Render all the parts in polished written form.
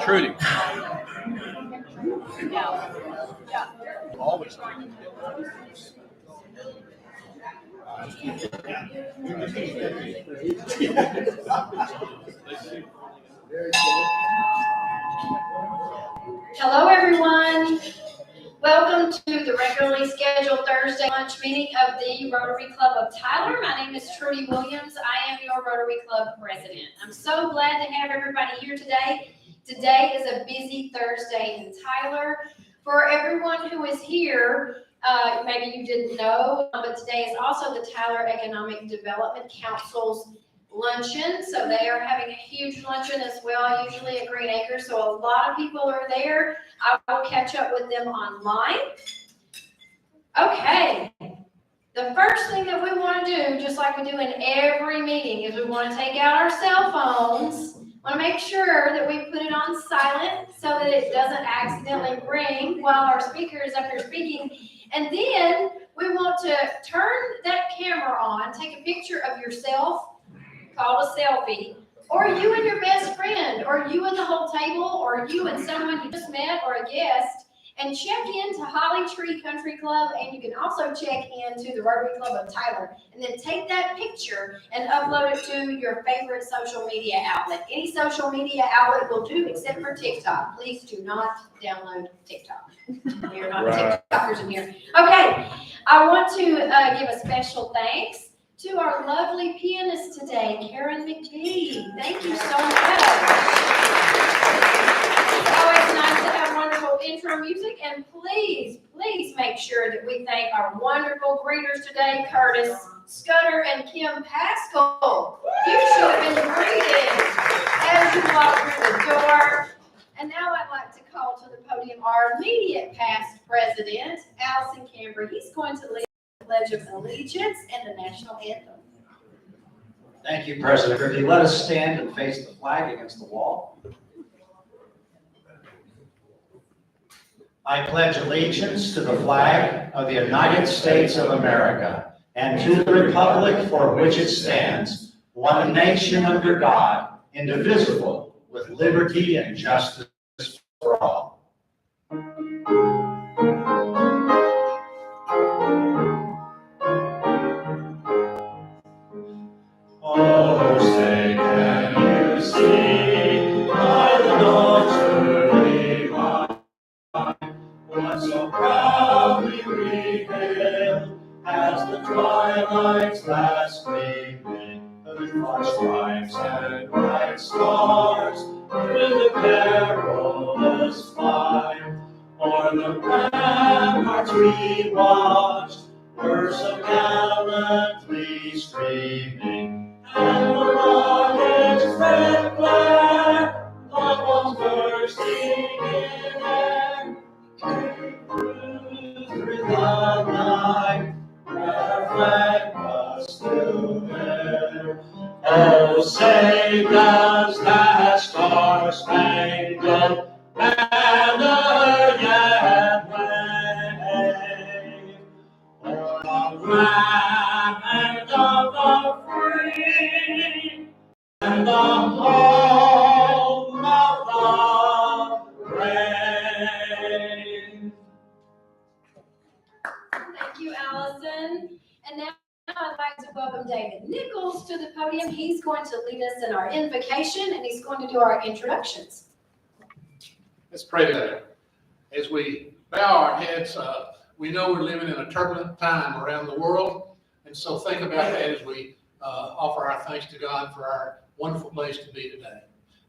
Trudy. Always drinking. Hello, everyone. Welcome to the regularly scheduled Thursday lunch meeting of the Rotary Club of Tyler. My name is Trudy Williams. I am your Rotary Club president. I'm so glad to have everybody here today. Today is a busy Thursday in Tyler. For everyone who is here, maybe you didn't know, but today is also the Tyler Economic Development Council's luncheon. So they are having a huge luncheon as well, usually at Green Acres. So a lot of people are there. I will catch up with them online. Okay. The first thing that we want to do, just like we do in every meeting, is we want to take out our cell phones. Want to make sure that we put it on silent so that it doesn't accidentally ring while our speaker is up here speaking. And then we want to turn that camera on, take a picture of yourself, called a selfie, or you and your best friend, or you and the whole table, or you and someone you just met, or a guest, and check into Holly Tree Country Club, and you can also check into the Rotary Club of Tyler, and then take that picture and upload it to your favorite social media outlet. Any social media outlet will do except for TikTok. Please do not download TikTok. We are not TikTokers in here. Okay, I want to give a special thanks to our lovely pianist today, Karen McGee. Thank you so much. It's always nice to have wonderful intro music, and please make sure that we thank our wonderful greeters today, Curtis Scudder and Kim Pascal. You should have been greeted as you walk through the door. And now I'd like to call to the podium our immediate past president, Allison Camber. He's going to lead the Pledge of Allegiance and the National Anthem. Thank you, President Ricky. Let us stand and face the flag against the wall. I pledge allegiance to the flag of the United States of America and to the republic for which it stands, one nation under God, indivisible, with liberty and justice for all. Oh, say can you see by the dawn's early light what so proudly we hailed as the twilight's last gleaming, the far stripes and bright stars through the perilous fight, o'er the ramparts we watched were so gallantly streaming, and the rocket's red glare, like one bursting in air, through the night, our flag was still there. Oh, say does that star-spangled banner yet wave o'er the land of the free and the home of the brave? Thank you, Allison. And now I'd like to welcome David Nichols to the podium. He's going to lead us in our invocation, and he's going to do our introductions. Let's pray together. As we bow our heads, we know we're living in a turbulent time around the world, and so think about that as we offer our thanks to God for our wonderful place to be today.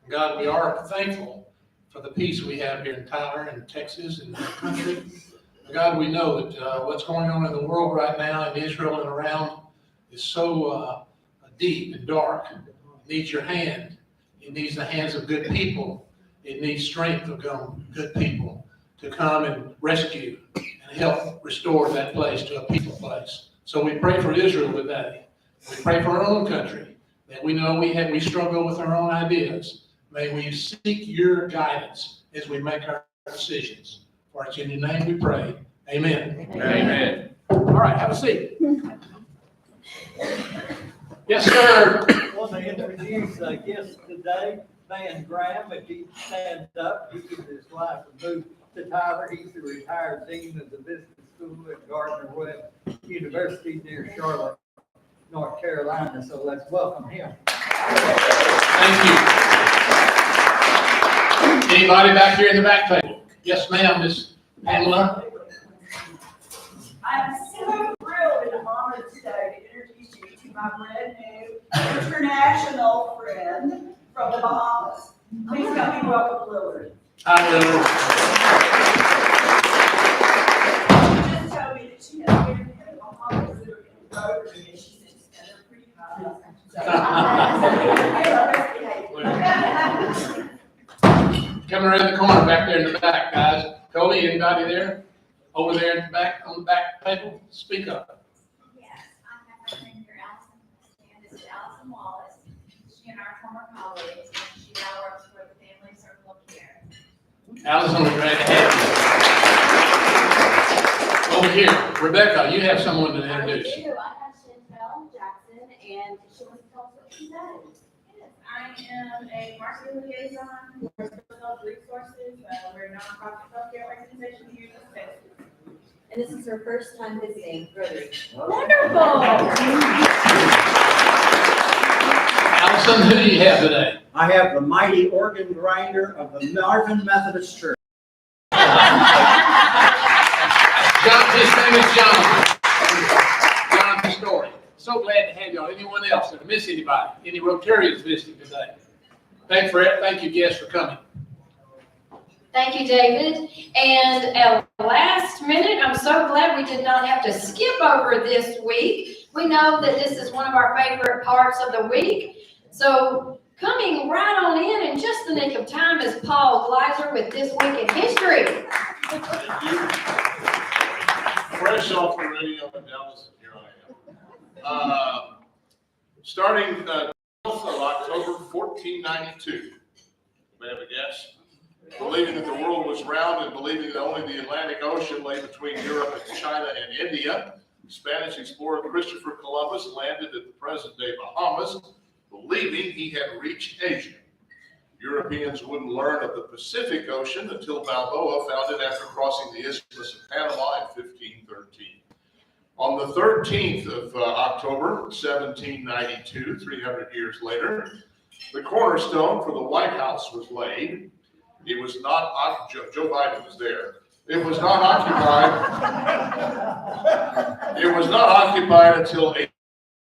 And God, we are thankful for the peace we have here in Tyler and Texas and the country. God, we know that what's going on in the world right now in Israel and around is so deep and dark. It needs your hand. It needs the hands of good people. It needs strength of good people to come and rescue and help restore that place to a peaceful place. So we pray for Israel today. We pray for our own country, that we know we struggle with our own ideas. May we seek your guidance as we make our decisions. For it's in your name we pray. Amen. Amen. All right, have a seat. Yes, sir. I want to introduce our guest today, Van Graham. If he stands up, he gives his life a move to Tyler. He's the retired dean of the business school at Gardner-Webb University near Charlotte, North Carolina. So let's welcome him. Thank you. Anybody back here in the back table? Yes, ma'am, Miss Pamela. I'm so thrilled and honored today to introduce you to my brand new international friend from the Bahamas. Please help me welcome Lillard. Hi, Lillard. She just told me that she has been in the Bahamas that are in Rotary, and she said she's got a pretty high. Coming around the corner back there in the back, guys. Cody, anybody there? Over there in the back, on the back table? Speak up. Yes, I have my friend here, Allison, and this is Allison Wallace. She and our former colleagues, and she now works for the Family Circle of Care. Allison, we're glad to have you. Over here, Rebecca, you have someone to introduce. I do. I have Chantel Jackson, and she wants to tell us what she does. Yes, I am a marketing liaison for Social Health Resources. We're a nonprofit healthcare organization here in the state. And this is her first time visiting Rotary. Wonderful! Allison, who do you have today? I have the mighty organ grinder of the Marvin Methodist Church. His name is Jonathan. Jonathan Story. So glad to have y'all. Anyone else? Did I miss anybody? Any Rotarians visiting today? Thank you, guests, for coming. Thank you, David. And at last minute, I'm so glad we did not have to skip over this week. We know that this is one of our favorite parts of the week. So coming right on in just the nick of time is Paul Gleiser with This Week in History. Fresh off the radio in Dallas, here I am. Starting 12th of October, 1492. May I have a guess? Believing that the world was round and believing that only the Atlantic Ocean lay between Europe and China and India, Spanish explorer Christopher Columbus landed at the present-day Bahamas, believing he had reached Asia. Europeans wouldn't learn of the Pacific Ocean until Balboa found it after crossing the Isthmus of Panama in 1513. On the 13th of October, 1792, 300 years later, the cornerstone for the White House was laid. It was not, Joe Biden was there. It was not occupied until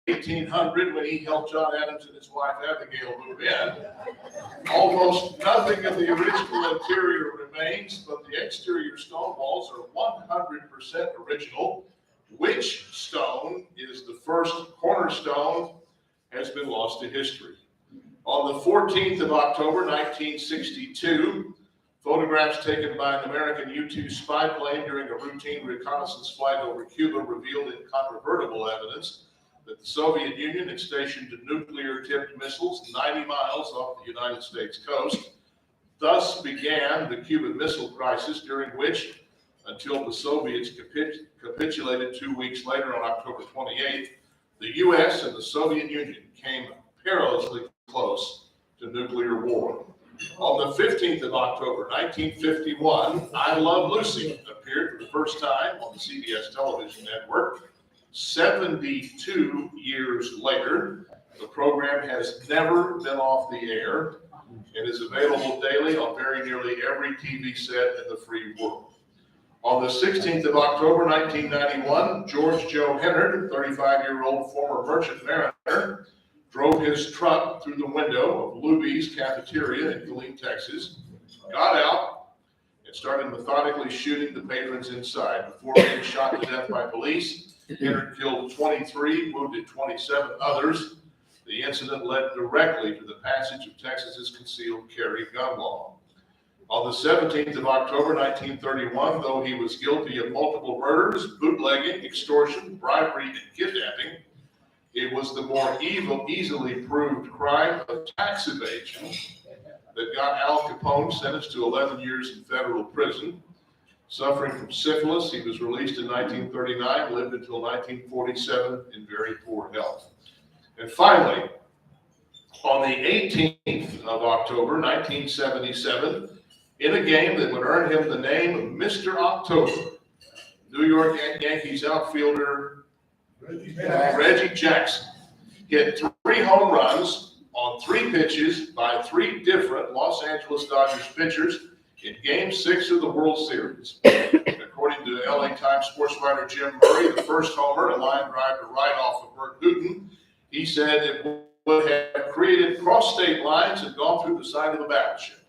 1800 when he helped John Adams and his wife Abigail move in. Almost nothing of the original interior remains, but the exterior stone walls are 100% original. Which stone is the first cornerstone has been lost to history. On the 14th of October, 1962, photographs taken by an American U-2 spy plane during a routine reconnaissance flight over Cuba revealed incontrovertible evidence that the Soviet Union had stationed nuclear-tipped missiles 90 miles off the United States coast. Thus began the Cuban Missile Crisis, during which, until the Soviets capitulated 2 weeks later on October 28th, the U.S. and the Soviet Union came perilously close to nuclear war. On the 15th of October, 1951, I Love Lucy appeared for the first time on the CBS television network. 72 years later, the program has never been off the air and is available daily on very nearly every TV set in the free world. On the 16th of October, 1991, George Joe Hennard, 35-year-old former merchant mariner, drove his truck through the window of Luby's cafeteria in Killeen, Texas, got out, and started methodically shooting the patrons inside. Before being shot to death by police, Hennard killed 23, wounded 27 others. The incident led directly to the passage of Texas's concealed carry gun law. On the 17th of October, 1931, though he was guilty of multiple murders, bootlegging, extortion, bribery, and kidnapping, it was the more easily proved crime of tax evasion that got Al Capone sentenced to 11 years in federal prison. Suffering from syphilis, he was released in 1939, lived until 1947 in very poor health. And finally, on the 18th of October, 1977, in a game that would earn him the name of Mr. October, New York Yankees outfielder Reggie Jackson hit 3 home runs on 3 pitches by 3 different Los Angeles Dodgers pitchers in Game 6 of the World Series. According to LA Times sports writer Jim Murray, the first homer, a line drive to right off of Bert Newton, he said it would have created cross-state lines and gone through the side of the battleship.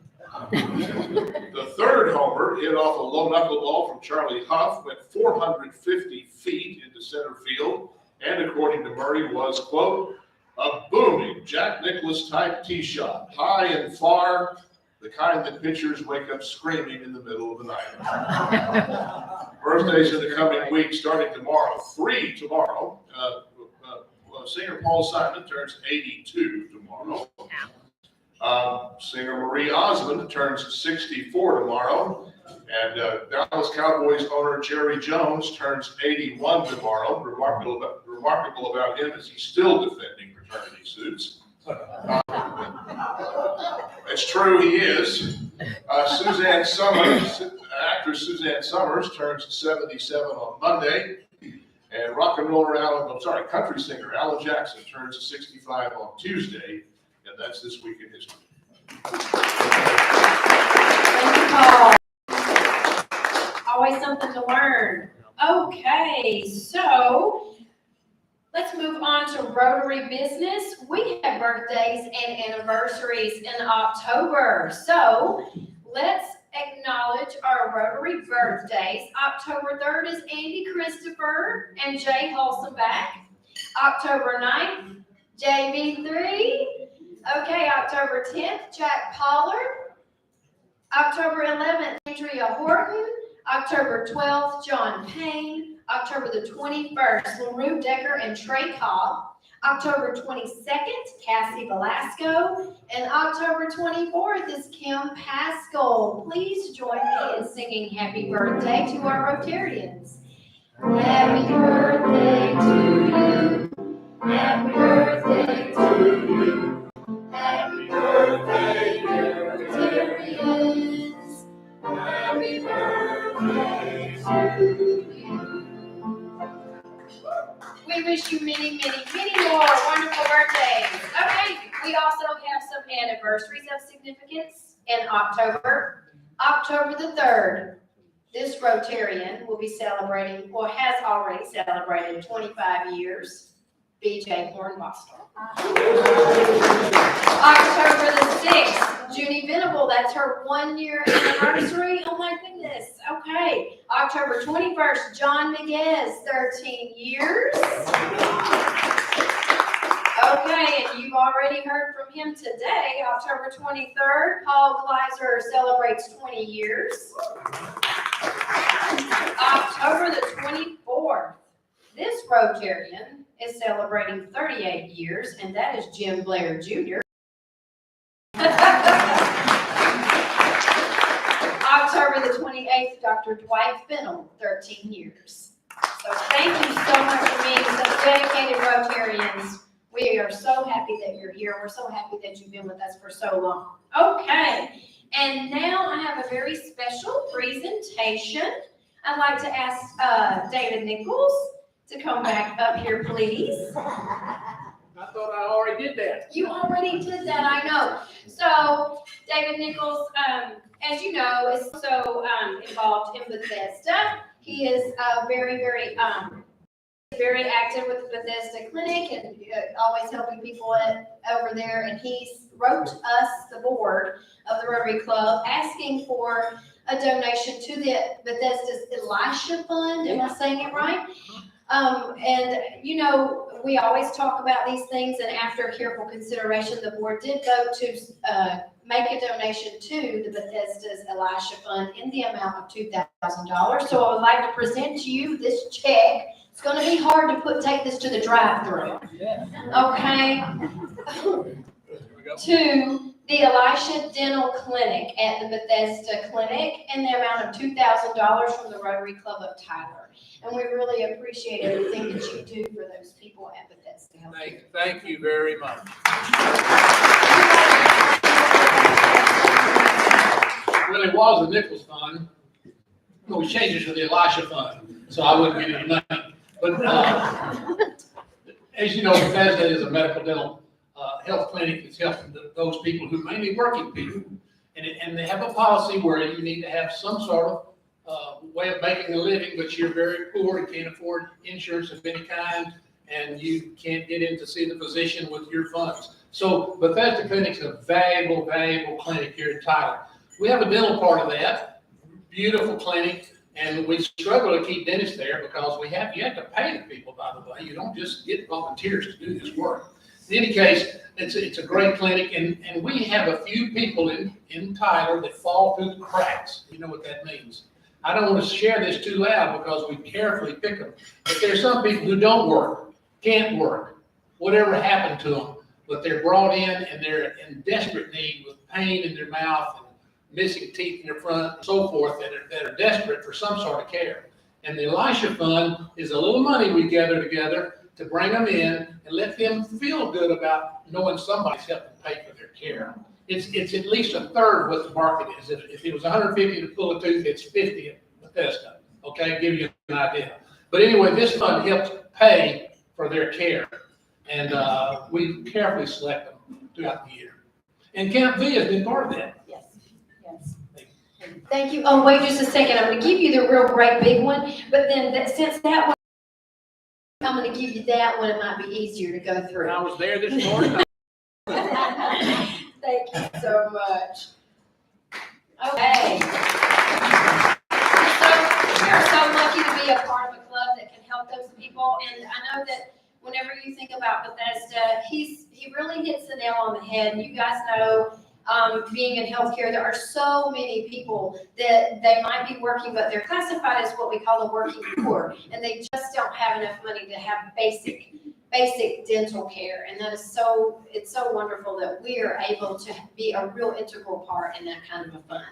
The third homer, hit off a low knuckleball from Charlie Huff, went 450 feet into center field, and according to Murray was, quote, a booming Jack Nicklaus type tee shot, high and far, the kind that pitchers wake up screaming in the middle of the night. Birthdays in the coming week, starting tomorrow, 3 tomorrow. Singer Paul Simon turns 82 tomorrow. Singer Marie Osmond turns 64 tomorrow. And Dallas Cowboys owner Jerry Jones turns 81 tomorrow. Remarkable about him is he's still defending fraternity suits. It's true, he is. Suzanne Summers, actress Suzanne Summers turns 77 on Monday. And country singer Alan Jackson turns 65 on Tuesday. And that's this week in history. Thank you, Paul. Always something to learn. Okay, so let's move on to Rotary business. We have birthdays and anniversaries in October. So let's acknowledge our Rotary birthdays. October 3rd is Andy Christopher and Jay Hulsenbach. October 9th, JB3. Okay, October 10th, Jack Pollard. October 11th, Andrea Horton. October 12th, John Payne. October the 21st, LaRue Decker and Trey Cobb. October 22nd, Cassie Velasco. And October 24th is Kim Pascal. Please join me in singing happy birthday to our Rotarians. Happy birthday to you. Happy birthday to you. Happy birthday, dear Rotarians. Happy birthday to you. We wish you many, many, many more wonderful birthdays. Okay, we also have some anniversaries of significance in October. October the 3rd, this Rotarian will be celebrating, or has already celebrated 25 years, B.J. Hornbostel. October the 6th, Judy Venable, that's her 1-year anniversary. Oh my goodness. Okay. October 21st, John Miguez, 13 years. Okay, and you've already heard from him today. October 23rd, Paul Kleiser celebrates 20 years. October the 24th, this Rotarian is celebrating 38 years, and that is Jim Blair Jr. October the 28th, Dr. Dwight Fennell, 13 years. So thank you so much for being such dedicated Rotarians. We are so happy that you're here. We're so happy that you've been with us for so long. Okay, and now I have a very special presentation. I'd like to ask David Nichols to come back up here, please. I thought I already did that. You already did that, I know. So David Nichols, as you know, is also involved in Bethesda. He is very active with the Bethesda Clinic and always helping people over there. And he wrote us, the board of the Rotary Club, asking for a donation to the Bethesda's Elisha Fund. Am I saying it right? And you know, we always talk about these things, and after careful consideration, the board did vote to make a donation to the Bethesda's Elisha Fund in the amount of $2,000. So I would like to present to you this check. It's going to be hard to take this to the drive-through. Okay. To the Elisha Dental Clinic at the Bethesda Clinic in the amount of $2,000 from the Rotary Club of Tyler. And we really appreciate everything that you do for those people at Bethesda. Thank you very much. Well, it was a Nichols Fund. Well, we changed it to the Elisha Fund, so I wouldn't get any money. But as you know, Bethesda is a medical dental health clinic that's helping those people who mainly working people. And they have a policy where you need to have some sort of way of making a living, but you're very poor and can't afford insurance of any kind, and you can't get in to see the physician with your funds. So Bethesda Clinic's a valuable, valuable clinic here in Tyler. We have a dental part of that, beautiful clinic, and we struggle to keep dentists there because you have to pay the people, by the way. You don't just get volunteers to do this work. In any case, it's a great clinic, and we have a few people in Tyler that fall through the cracks. You know what that means. I don't want to share this too loud because we carefully pick them. But there's some people who don't work, can't work, whatever happened to them, but they're brought in and they're in desperate need with pain in their mouth and missing teeth in their front and so forth that are desperate for some sort of care. And the Elisha Fund is a little money we gather together to bring them in and let them feel good about knowing somebody's helping pay for their care. It's at least a third of what the market is. If it was $150 to pull a tooth, it's $50 at Bethesda. Okay, give you an idea. But anyway, this fund helps pay for their care, and we carefully select them throughout the year. And Camp V has been part of that. Yes, yes. Thank you. Oh, wait just a second. I'm going to give you the real great big one, but then since that one, I'm going to give you that one. It might be easier to go through. I was there this morning. Thank you so much. Okay. So we're so lucky to be a part of a club that can help those people. And I know that whenever you think about Bethesda, he really hits the nail on the head. You guys know, being in healthcare, there are so many people that they might be working, but they're classified as what we call the working poor, and they just don't have enough money to have basic dental care. And that is it's so wonderful that we are able to be a real integral part in that kind of a fund.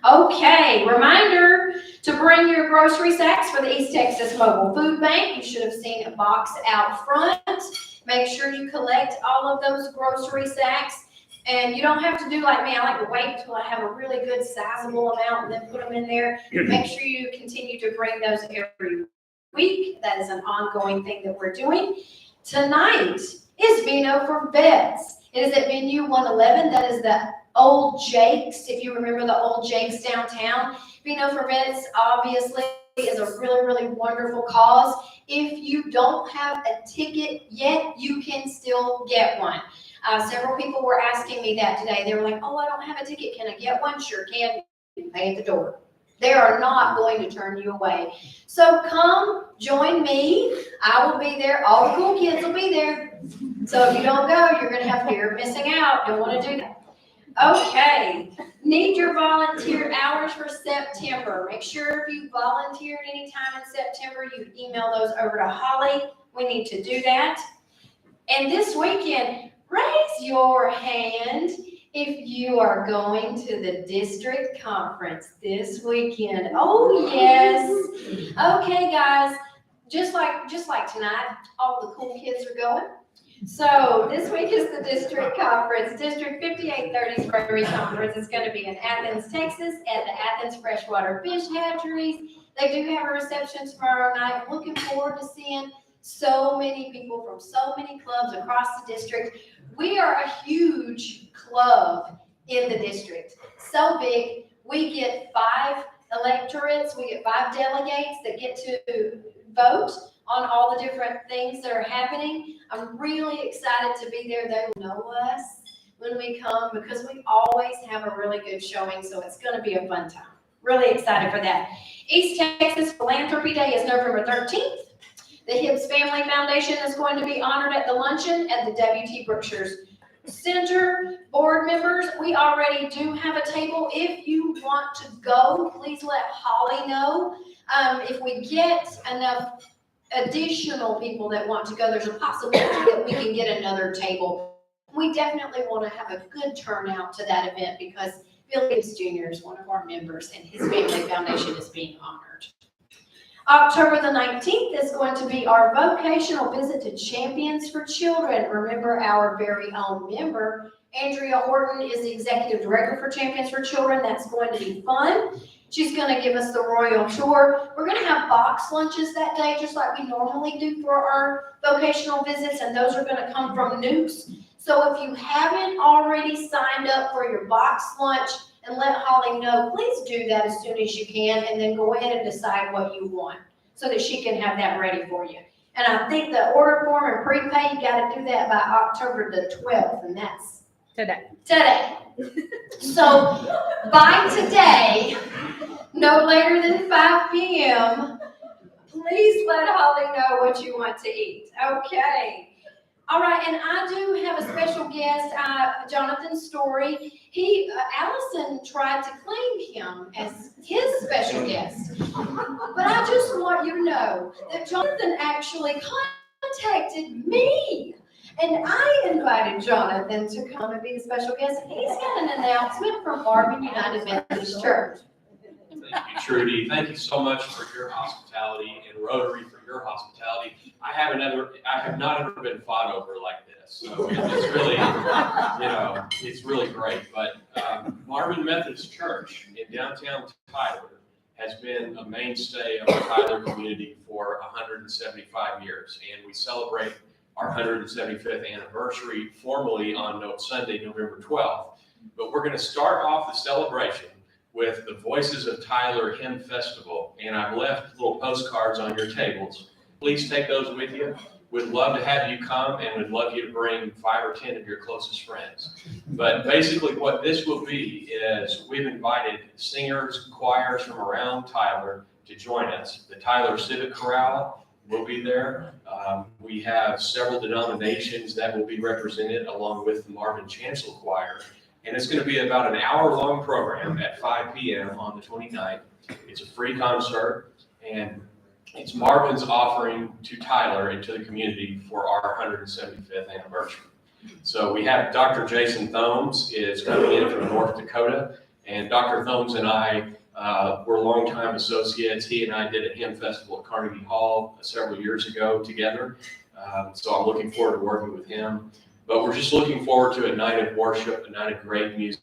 Okay, reminder to bring your grocery sacks for the East Texas Mobile Food Bank. You should have seen a box out front. Make sure you collect all of those grocery sacks. And you don't have to do like me. I like to wait until I have a really good sizable amount and then put them in there. Make sure you continue to bring those every week. That is an ongoing thing that we're doing. Tonight is Vino for Vets. It is at venue 111. That is the old Jake's. If you remember the old Jake's downtown. Vino for Vets obviously is a really, really wonderful cause. If you don't have a ticket yet, you can still get one. Several people were asking me that today. They were like, oh, I don't have a ticket. Can I get one? Sure can. You pay at the door. They are not going to turn you away. So come join me. I will be there. All the cool kids will be there. So if you don't go, you're going to have fear of missing out. Don't want to do that. Okay. Need your volunteer hours for September. Make sure if you volunteered any time in September, you email those over to Holly. We need to do that. And this weekend, raise your hand if you are going to the district conference this weekend. Oh, yes. Okay, guys. Just like tonight, all the cool kids are going. So this week is the district conference. District 5830's Rotary Conference is going to be in Athens, Texas at the Athens Freshwater Fish Hatcheries. They do have a reception tomorrow night. I'm looking forward to seeing so many people from so many clubs across the district. We are a huge club in the district. So big, we get 5 electorates, we get 5 delegates that get to vote on all the different things that are happening. I'm really excited to be there. They will know us when we come because we always have a really good showing, so it's going to be a fun time. Really excited for that. East Texas Philanthropy Day is November 13th. The Hibbs Family Foundation is going to be honored at the luncheon at the W.T. Brookshire's Center. Board members, we already do have a table. If you want to go, please let Holly know. If we get enough additional people that want to go, there's a possibility that we can get another table We definitely want to have a good turnout to that event because Bill Gibbs Jr. is one of our members and his family foundation is being honored. October the 19th is going to be our vocational visit to Champions for Children. Remember, our very own member, Andrea Horton, is the executive director for Champions for Children. That's going to be fun. She's going to give us the royal tour. We're going to have box lunches that day, just like we normally do for our vocational visits, and those are going to come from Nukes. So if you haven't already signed up for your box lunch, and let Holly know, please do that as soon as you can, and then go ahead and decide what you want so that she can have that ready for you. And I think the order form and prepay, you gotta do that by October the 12th, and that's Today. So by today, no later than 5 p.m., please let Holly know what you want to eat. Okay. All right, and I do have a special guest, Jonathan Story. Allison tried to claim him as his special guest. But I just want you to know that Jonathan actually contacted me. And I invited Jonathan to come and be the special guest. He's got an announcement from Marvin United Methodist Church. Thank you, Trudy. Thank you so much for your hospitality and Rotary for your hospitality. I have not ever been fought over like this. So it's really, it's really great. But Marvin Methodist Church in downtown Tyler has been a mainstay of the Tyler community for 175 years. And we celebrate our 175th anniversary formally on Sunday, November 12th. But we're going to start off the celebration with the Voices of Tyler Hymn Festival. And I've left little postcards on your tables. Please take those with you. We'd love to have you come and we'd love you to bring 5 or 10 of your closest friends. But basically what this will be is we've invited singers, choirs from around Tyler to join us. The Tyler Civic Chorale will be there. We have several denominations that will be represented along with the Marvin Chancel Choir. And it's going to be about an hour-long program at 5 p.m. on the 29th. It's a free concert, and it's Marvin's offering to Tyler and to the community for our 175th anniversary. So we have Dr. Jason Thomes is coming in from North Dakota, and Dr. Thomes and I were longtime associates. He and I did a hymn festival at Carnegie Hall several years ago together. So I'm looking forward to working with him. But we're just looking forward to a night of worship, a night of great music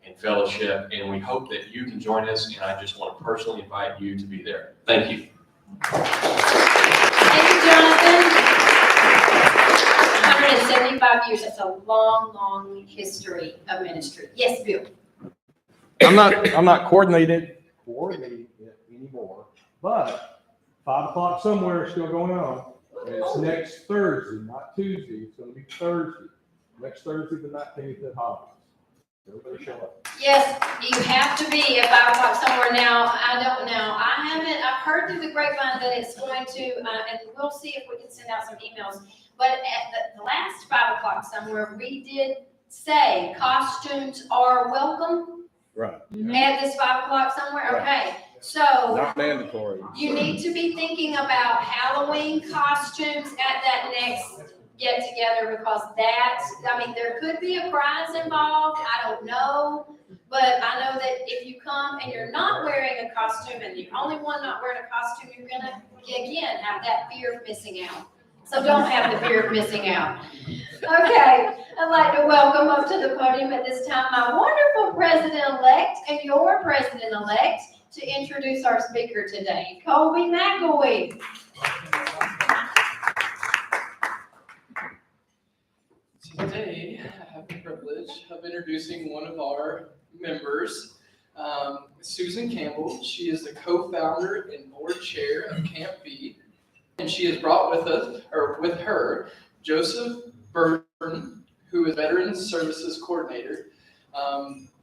and fellowship, and we hope that you can join us, and I just want to personally invite you to be there. Thank you. Thank you, Jonathan. 175 years, that's a long, long history of ministry. Yes, Bill? I'm not coordinating it anymore, but 5 o'clock somewhere is still going on. And it's next Thursday, not Tuesday. It's going to be Thursday. Next Thursday, the 19th at Hobbs. Everybody show up. Yes, you have to be at 5 o'clock somewhere now. I don't know. I've heard through the grapevine that it's going to, and we'll see if we can send out some emails. But at the last 5 o'clock somewhere, we did say costumes are welcome. Right. At this 5 o'clock somewhere, Right. okay. So Not mandatory. you need to be thinking about Halloween costumes at that next get together because there could be a prize involved. I don't know. But I know that if you come and you're not wearing a costume and you're the only one not wearing a costume, you're going to, again, have that fear of missing out. So don't have the fear of missing out. Okay, I'd like to welcome up to the podium at this time my wonderful president-elect and your president-elect to introduce our speaker today, Colby McElwee. Today, I have the privilege of introducing one of our members, Susan Campbell. She is the co-founder and board chair of Camp B, and she has brought with her, Joseph Burton, who is Veterans Services Coordinator.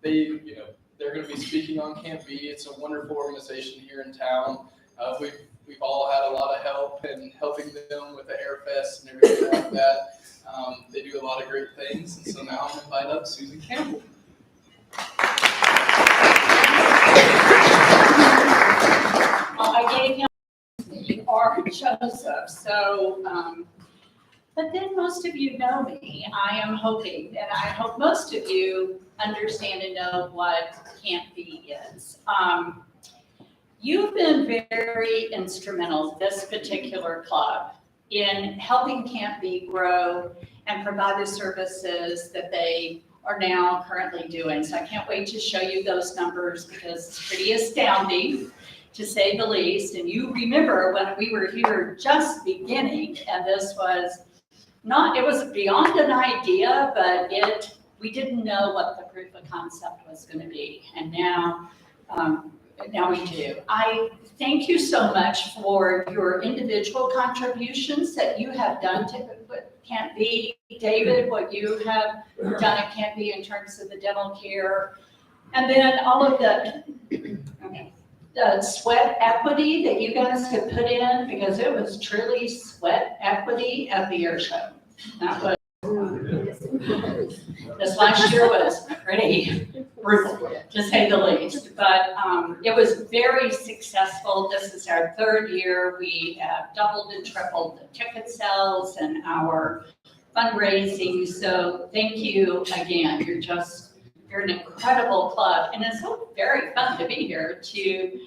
They're going to be speaking on Camp B. It's a wonderful organization here in town. We've all had a lot of help in helping them with the Air Fest and everything like that. They do a lot of great things, and so now I'm going to invite up Susan Campbell. I gave him or Joseph. So But then most of you know me. I am hoping, and I hope most of you understand and know what Camp B is. You've been very instrumental, this particular club, in helping Camp B grow and provide the services that they are now currently doing. So I can't wait to show you those numbers because it's pretty astounding, to say the least. And you remember when we were here just beginning, and this was not, it was beyond an idea, but we didn't know what the proof of concept was going to be. And now we do. I thank you so much for your individual contributions that you have done to Camp B. David, what you have done at Camp B in terms of the dental care. And then all of the sweat equity that you guys have put in, because it was truly sweat equity at the air show. That was, this last year was pretty brutal, to say the least, but it was very successful. This is our third year. We have doubled and tripled the ticket sales and our fundraising. So thank you again. You're an incredible club, and it's so very fun to be here to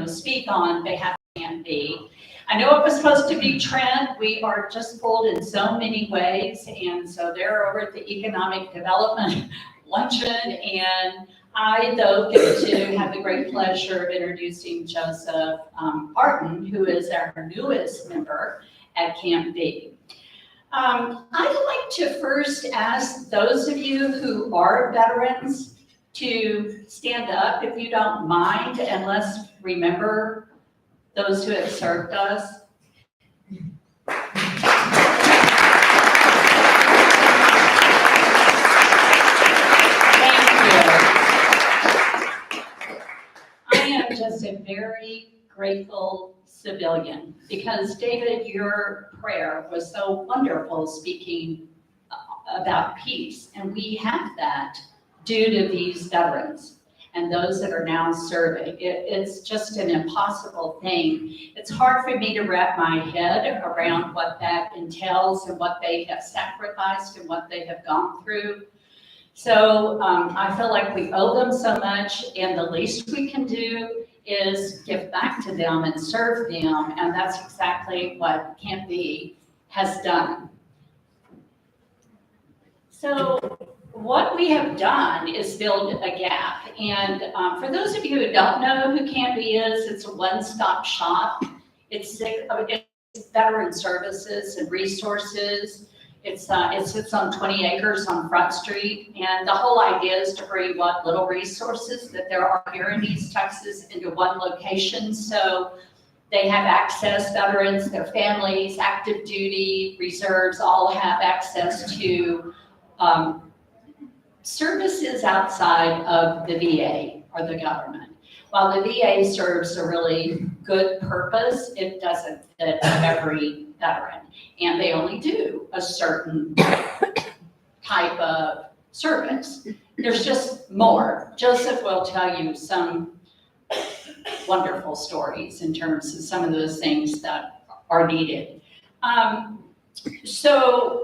speak on behalf of Camp B. I know it was supposed to be Trent. We are just pulled in so many ways, and so they're over at the Economic Development Luncheon, and I, though, get to have the great pleasure of introducing Joseph Barton, who is our newest member at Camp B. I'd like to first ask those of you who are veterans to stand up, if you don't mind, and let's remember those who have served us. Thank you. I am just a very grateful civilian because, David, your prayer was so wonderful, speaking about peace, and we have that due to these veterans and those that are now serving. It's just an impossible thing. It's hard for me to wrap my head around what that entails and what they have sacrificed and what they have gone through. So I feel like we owe them so much, and the least we can do is give back to them and serve them, and that's exactly what Camp B has done. So what we have done is build a gap. And for those of you who don't know who Camp B is, it's a one-stop shop. It's veteran services and resources. It sits on 20 acres on Front Street. And the whole idea is to bring what little resources that there are here in East Texas into one location. So they have access, veterans, their families, active duty, reserves, all have access to services outside of the VA or the government. While the VA serves a really good purpose, it doesn't fit every veteran. And they only do a certain type of service. There's just more. Joseph will tell you some wonderful stories in terms of some of those things that are needed. So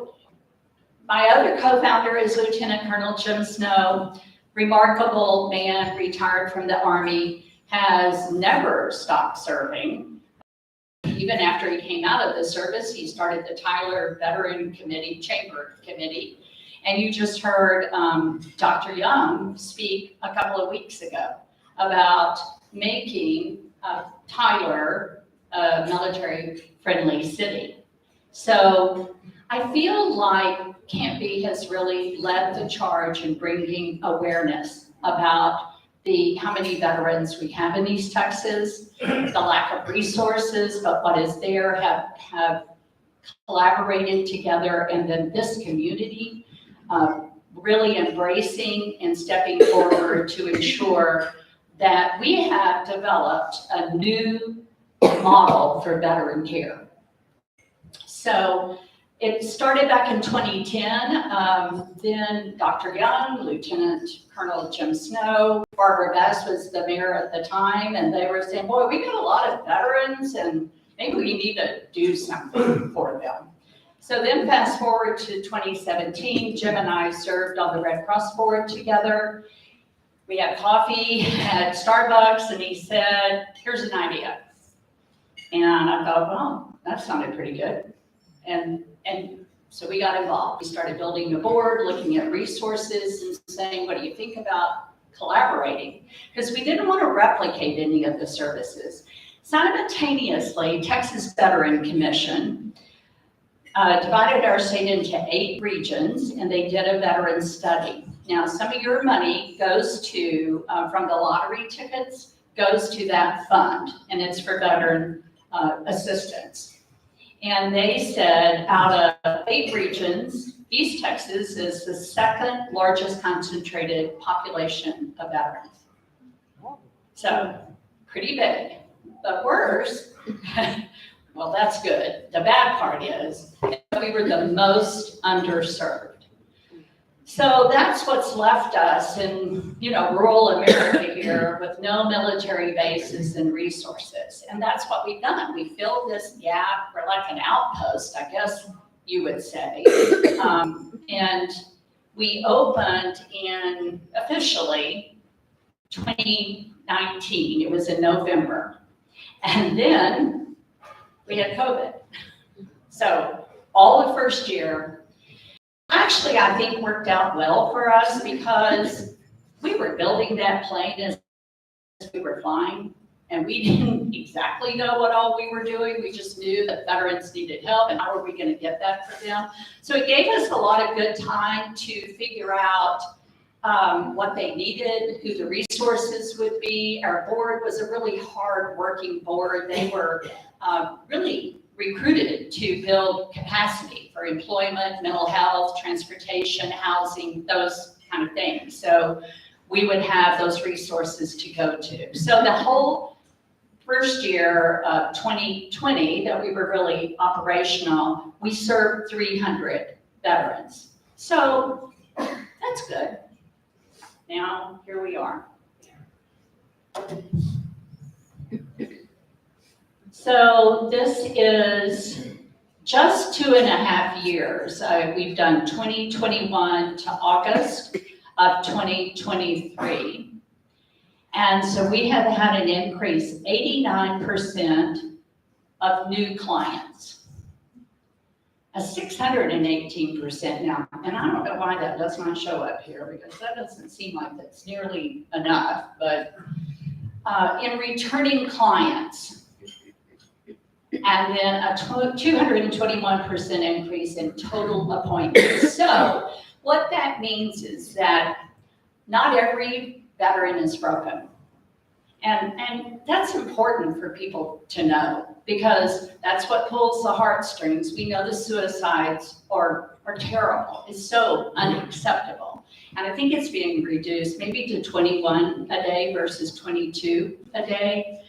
my other co-founder is Lieutenant Colonel Jim Snow, remarkable man, retired from the Army, has never stopped serving. Even after he came out of the service, he started the Tyler Veteran Committee, Chamber Committee. And you just heard Dr. Young speak a couple of weeks ago about making Tyler a military-friendly city. So I feel like Camp B has really led the charge in bringing awareness about how many veterans we have in East Texas, the lack of resources, but what is there, have collaborated together, and then this community really embracing and stepping forward to ensure that we have developed a new model for veteran care. So it started back in 2010. Then Dr. Young, Lieutenant Colonel Jim Snow, Barbara Bess was the mayor at the time, and they were saying, boy, we got a lot of veterans and maybe we need to do something for them. So then fast forward to 2017, Jim and I served on the Red Cross board together. We had coffee at Starbucks and he said, here's an idea. And I thought, well, that sounded pretty good. And so we got involved. We started building a board, looking at resources and saying, what do you think about collaborating? Because we didn't want to replicate any of the services. Simultaneously, Texas Veteran Commission divided our state into 8 regions, and they did a veteran study. Now, some of your money goes to, from the lottery tickets, goes to that fund, and it's for veteran assistance. And they said out of 8 regions, East Texas is the second largest concentrated population of veterans. So, pretty big. But worse, well, that's good. The bad part is we were the most underserved. So that's what's left us in, rural America here with no military bases and resources. And that's what we've done. We filled this gap. We're like an outpost, I guess you would say. And we opened in officially 2019. It was in November. And then we had COVID. So all the first year, actually, I think worked out well for us because we were building that plane as we were flying, and we didn't exactly know what all we were doing. We just knew that veterans needed help, and how are we going to get that for them? So it gave us a lot of good time to figure out what they needed, who the resources would be. Our board was a really hard-working board. They were really recruited to build capacity for employment, mental health, transportation, housing, those kind of things. So we would have those resources to go to. So the whole first year of 2020 that we were really operational, we served 300 veterans. So that's good. Now, here we are. So this is just 2.5 years. We've done 2021 to August of 2023. And so we have had an increase, 89% of new clients. A 618% now, and I don't know why that does not show up here because that doesn't seem like that's nearly enough, but in returning clients, and then a 221% increase in total appointments. So what that means is that not every veteran is broken. And that's important for people to know because that's what pulls the heartstrings. We know the suicides are terrible. It's so unacceptable. And I think it's being reduced maybe to 21 a day versus 22 a day.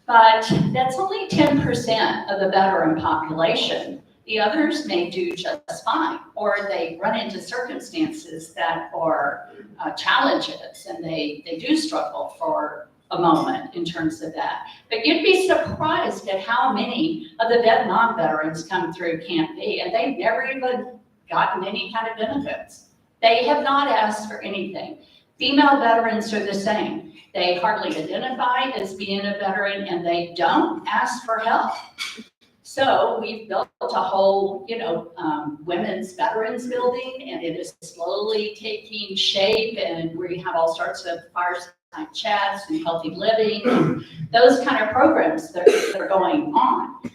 But that's only 10% of the veteran population. The others may do just fine, or they run into circumstances that are challenges, and they do struggle for a moment in terms of that. But you'd be surprised at how many of the Vietnam veterans come through Camp B, and they've never even gotten any kind of benefits. They have not asked for anything. Female veterans are the same. They hardly identify as being a veteran, and they don't ask for help. So we've built a whole, women's veterans building, and it is slowly taking shape, and we have all sorts of fireside chats and healthy living, and those kind of programs that are going on.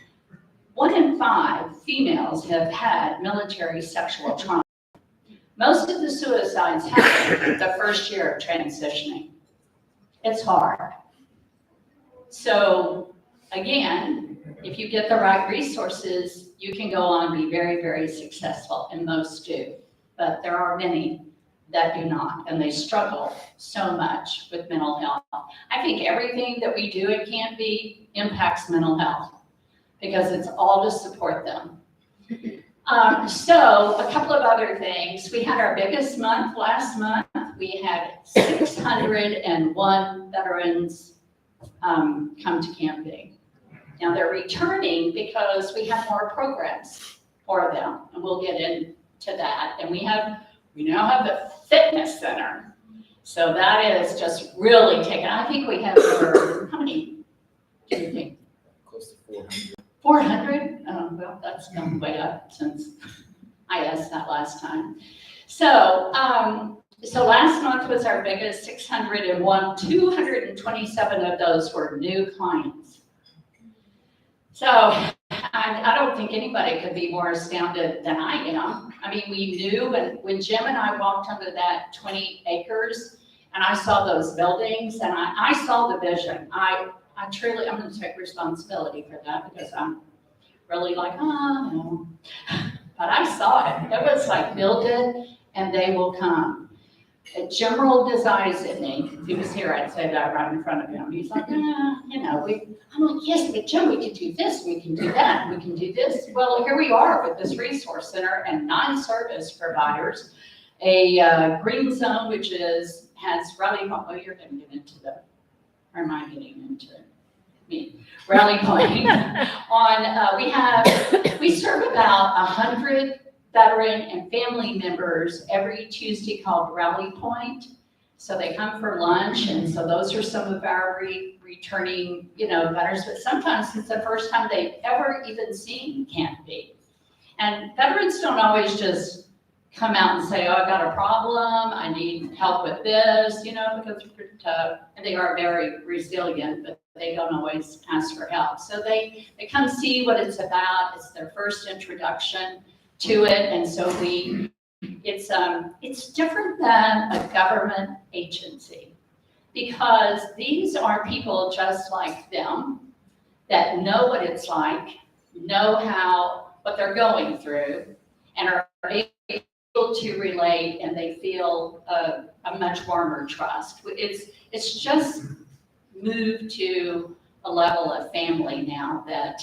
1 in 5 females have had military sexual trauma. Most of the suicides happen the first year of transitioning. It's hard. So again, if you get the right resources, you can go on and be very, very successful, and most do. But there are many that do not, and they struggle so much with mental health. I think everything that we do at Camp B impacts mental health because it's all to support them. So a couple of other things. We had our biggest month last month. We had 601 veterans come to Camp B. Now they're returning because we have more programs. for them, and we'll get into that. And we now have the fitness center. So that is just really taken, I think we have over, how many do you think? Close to 400. 400? Well, that's gone way up since I asked that last time. So, so last month was our biggest, 601, 227 of those were new clients. So I don't think anybody could be more astounded than I am. I mean, we knew when Jim and I walked onto that 20 acres and I saw those buildings and I saw the vision. I truly, I'm going to take responsibility for that because I'm really like, oh, no. But I saw it. It was like, build it and they will come. Jim rolled his eyes at me. If he was here, I'd say that right in front of him. He's like, you know, I'm like, yes, but Jim, we can do this, we can do that, we can do this. Well, here we are with this resource center and 9 service providers. A green zone, which has Rally Point. Oh, you're going to get into the, or am I getting into me? Rally Point. We serve about 100 veteran and family members every Tuesday called Rally Point. So they come for lunch, and so those are some of our returning, you know, veterans. But sometimes it's the first time they've ever even seen Camp B. And veterans don't always just come out and say, oh, I've got a problem, I need help with this, you know, because they're pretty tough. And they are very resilient, but they don't always ask for help. So they come see what it's about. It's their first introduction to it, and so it's different than a government agency because these are people just like them that know what it's like, know what they're going through, and are able to relate, and they feel a much warmer trust. It's just moved to a level of family now that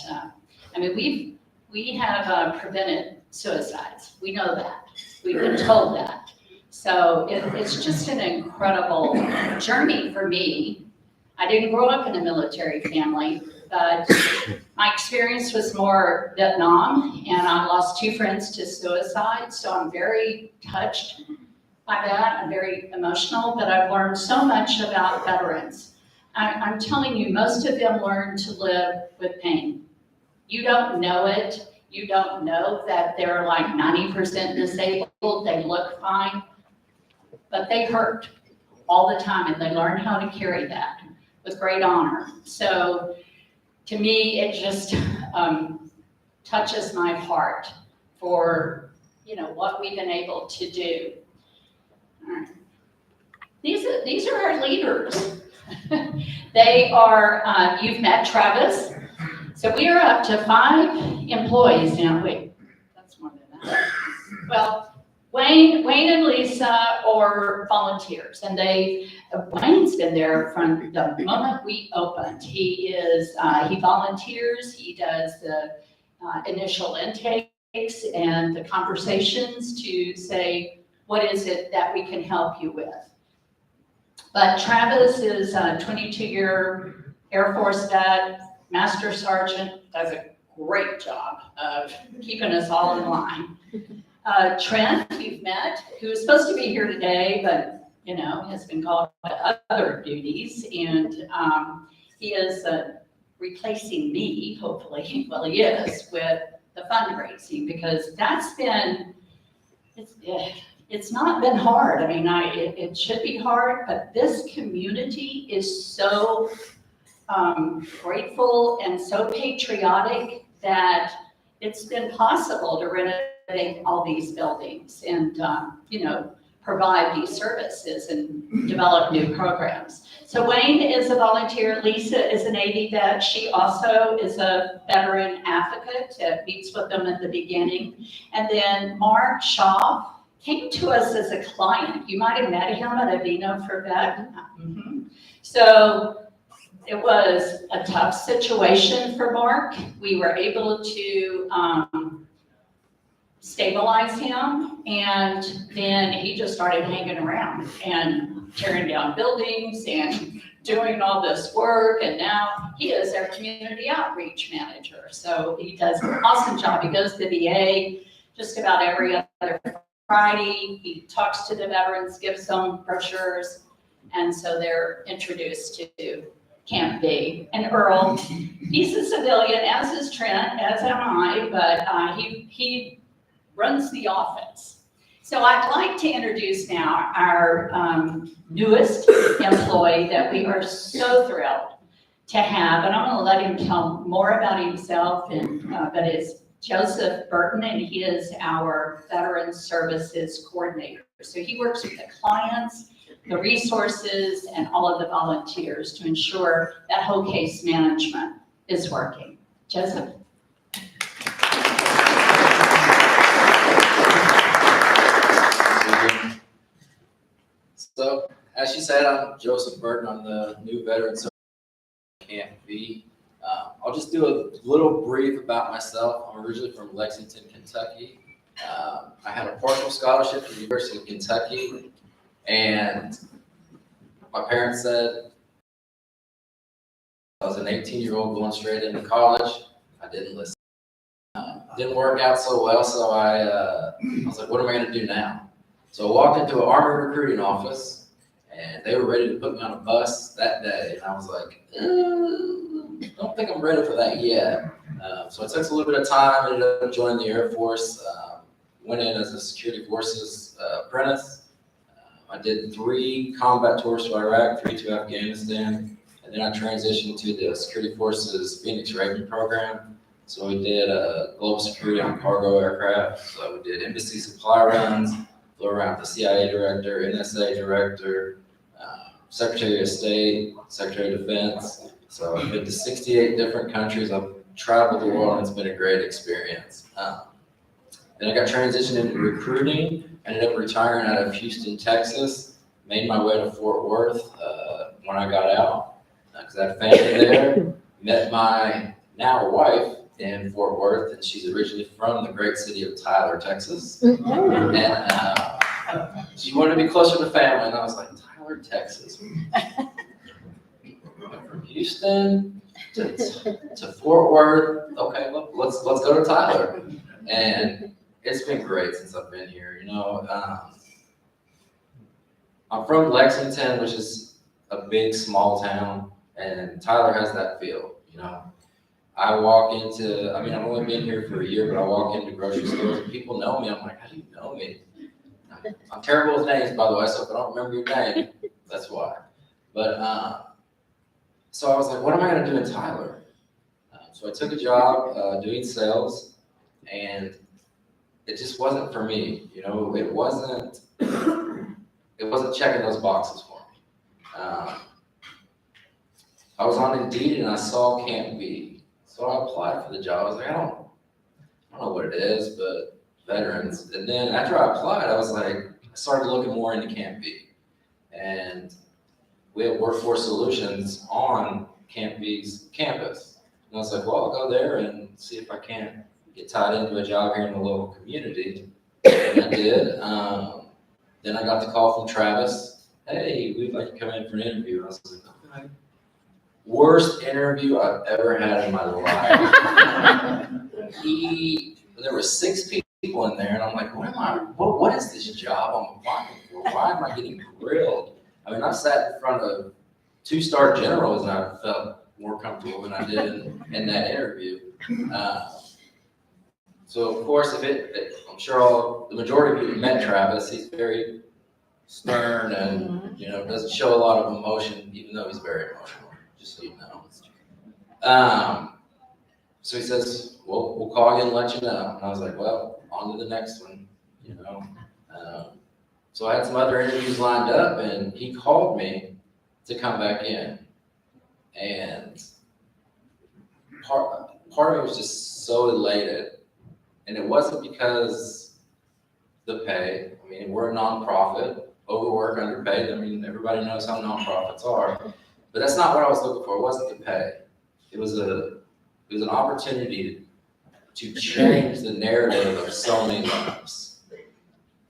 I mean we have prevented suicides. We know that. We've been told that. So it's just an incredible journey for me. I didn't grow up in a military family, but my experience was more Vietnam, and I lost 2 friends to suicide. So I'm very touched by that. I'm very emotional, but I've learned so much about veterans. I'm telling you, most of them learn to live with pain. You don't know it. You don't know that they're like 90% disabled, they look fine, but they hurt all the time, and they learn how to carry that with great honor. So to me, it just touches my heart for, you know, what we've been able to do. All right. These are our leaders. They are, you've met Travis. So we are up to 5 employees now. Wait, that's more than that. Well, Wayne and Lisa are volunteers, and Wayne's been there from the moment we opened. He volunteers, he does the initial intakes and the conversations to say, what is it that we can help you with? But Travis is a 22-year Air Force vet, Master Sergeant, does a great job of keeping us all in line. Trent, you've met, who is supposed to be here today, but, you know, has been called to other duties. And he is replacing me, hopefully, well, he is, with the fundraising, because that's been, it's not been hard. I mean, it should be hard, but this community is so grateful and so patriotic that it's been possible to renovate all these buildings and, you know, provide these services and develop new programs. So Wayne is a volunteer. Lisa is a Navy vet. She also is a veteran advocate that meets with them at the beginning. And then Mark Shaw came to us as a client. You might have met him at Avino for Vet. So it was a tough situation for Mark. We were able to stabilize him, and then he just started hanging around and tearing down buildings and doing all this work, and now he is our community outreach manager. So he does an awesome job. He goes to the VA just about every other Friday. He talks to the veterans, gives them brochures, and so they're introduced to Camp B. And Earl, he's a civilian, as is Trent, as am I, but he runs the office. So I'd like to introduce now our newest employee that we are so thrilled to have, and I'm going to let him tell more about himself, and that is Joseph Burton, and he is our Veterans Services Coordinator. So he works with the clients, the resources, and all of the volunteers to ensure that whole case management is working. Joseph. So, as she said, I'm Joseph Burton. I'm the new veteran service at Camp B. I'll just do a little brief about myself. I'm originally from Lexington, Kentucky. I had a partial scholarship to the University of Kentucky, and my parents said I was an 18-year-old going straight into college. I didn't listen. Didn't work out so well, so I was like, what am I going to do now? So I walked into an Army recruiting office, and they were ready to put me on a bus that day. And I was like, don't think I'm ready for that yet. So it took a little bit of time. I ended up joining the Air Force. Went in as a security forces apprentice. I did 3 combat tours to Iraq, 3 to Afghanistan, and then I transitioned to the Security Forces Phoenix Raven program. So we did global security on cargo aircraft. So we did embassy supply runs, flew around the CIA director, NSA director, Secretary of State, Secretary of Defense. So I've been to 68 different countries. I've traveled the world, and it's been a great experience. Then I got transitioned into recruiting, ended up retiring out of Houston, Texas, made my way to Fort Worth when I got out, because I had family there. Met my now wife in Fort Worth, and she's originally from the great city of Tyler, Texas. And she wanted to be closer to family, and I was like, Tyler, Texas. From Houston to Fort Worth. Okay, well, let's go to Tyler. And it's been great since I've been here. You know, I'm from Lexington, which is a big, small town, and Tyler has that feel. You know, I walk into, I mean, I've only been here for a year, but I walk into grocery stores and people know me. I'm like, how do you know me? I'm terrible with names, by the way, so if I don't remember your name, that's why. But so I was like, what am I going to do in Tyler? So I took a job doing sales, and it just wasn't for me. You know, it wasn't checking those boxes for me. I was on Indeed and I saw Camp B, so I applied for the job. I was like, I don't know what it is, but veterans. And then after I applied, I was like, I started looking more into Camp B, and we have Workforce Solutions on Camp B's campus. And I was like, well, I'll go there and see if I can't get tied into a job here in the local community. And I did. Then I got the call from Travis. Hey, we'd like to come in for an interview. And I was like, okay. Worst interview I've ever had in my life. There were 6 people in there, and I'm like, what is this job I'm applying for? Why am I getting grilled? I mean, I sat in front of 2-star generals, and I felt more comfortable than I did in that interview. So of course, I'm sure the majority of you met Travis. He's very stern and, you know, doesn't show a lot of emotion, even though he's very emotional, just so you know. So he says, well, we'll call you and let you know. And I was like, well, on to the next one, you know. So I had some other interviews lined up, and he called me to come back in. And part of me was just so elated. And it wasn't because the pay. I mean, we're a nonprofit, overwork, underpaid. I mean, everybody knows how nonprofits are. But that's not what I was looking for. It wasn't the pay. It was an opportunity to change the narrative of so many lives.